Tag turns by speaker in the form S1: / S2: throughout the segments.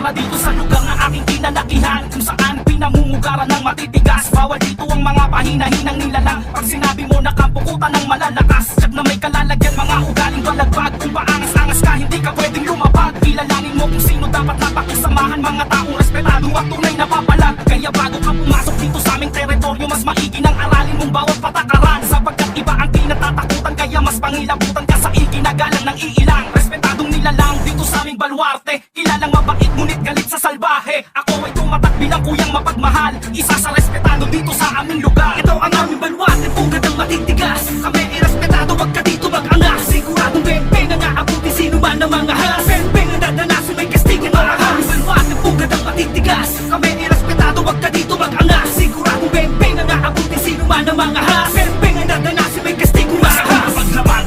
S1: para dito sa lugar na aking kinalakihan, kung saan pinamumugaran ng matitigas. Bawal dito ang mga pahina-hinang nilalang. Pag sinabi mo na kampukutan ng malalakas, tsak na may kalalagyan, mga ugaling balagbag. Kung paangas-angas ka, hindi ka pwedeng lumapag. Kilalanin mo kung sino dapat napakisamahan, mga taong respetado at tunay na papalag. Kaya bago ka pumasok dito sa aming teritoryo, mas maigi nang aralin mong bawat patakaran, sapagkat iba ang kinatatakutan, kaya mas pangilabutan ka sa ikinagalang ng iilang. Respetadong nilalang dito sa aming baluarte, kilalang mabait ngunit galit sa salbahe. Ako ay tumatak bilang kuyang mapagmahal, isa sa respetado dito sa aming lugar. Ito ang aming baluarte, pugad ang matitigas. Kami ay respetado, wag ka dito mag-angas. Siguradong beng-beng ang aabuti sino man ang mga haras. Beng-beng ang dadanasin, may kastigin ang ahas. Baluarte, pugad ang matitigas. Kami ay respetado, wag ka dito mag-angas. Siguradong beng-beng ang aabuti sino man ang mga haras. Beng-beng ang dadanasin, may kastigin ang ahas.
S2: Paglaban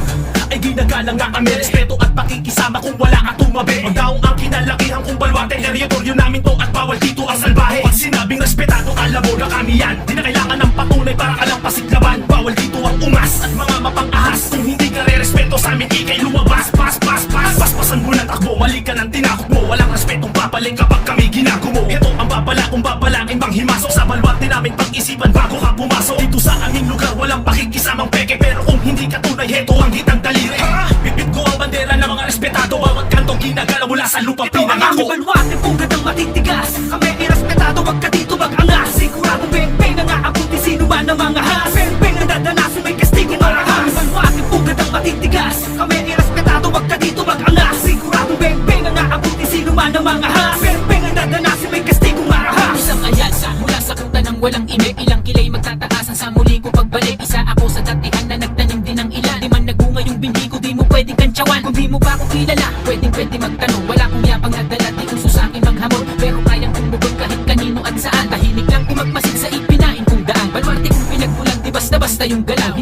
S2: ay ginagalang nga kami, respeto at pakikisama kung wala ka tumabi. Pagdaong ang kinalakihan kung baluarte, teritoryo namin to at bawal dito ang salbahe. Pag sinabing respetado, alam mo na kami yan. Di na kailangan ng patunay para ka lang pasiglaban. Bawal dito ang ungas at mga mapang-ahas. Kung hindi ka re-respeto sa amin, ikay lumabas. Paspasan mo ng takbo, mali ka ng tinakot mo. Walang respetong papaling kapag kami ginago mo. Ito ang babala kung babalaking bang himasok sa baluarte namin, pag-isipan bago ka pumasok. Dito sa aming lugar, walang pakikisamang peke. Pero kung hindi ka tunay, heto ang hitang daliri. Bibit ko ang bandera ng mga respetado, bawat kantong ginagala mula sa lupa
S1: Ito ang aming
S2: pinangako.
S1: baluarte, pugad ang matitigas. Kami ay respetado, wag ka dito mag-angas. Siguradong beng-beng ang aabuti sino man ang mga haras. Beng-beng ang dadanasin, may kastigin ang ahas. Baluarte, pugad ang matitigas. Kami ay respetado, wag ka dito mag-angas. Siguradong beng-beng ang aabuti sino man ang mga haras. Beng-beng ang dadanasin, may kastigin ang ahas.
S3: Isang alyansa mula sa kuta ng walang ime. Ilang kilay magtataasan sa muli ko pagbalik. Isa ako sa datihan na nagtanim din ng ilan. Di man nagbunga yung bindi ko, di mo pwedeng kantsawan. Kung di mo pa ako kilala, pwede magtanong. Wala kong yapang nagdala, di uso sa akin maghamon. Pero kayang tumugon kahit kanino at saan. Tahimik lang kung magmasid sa ipinain kong daan. Baluarte kung pinagbulan, di basta-basta yung galaw.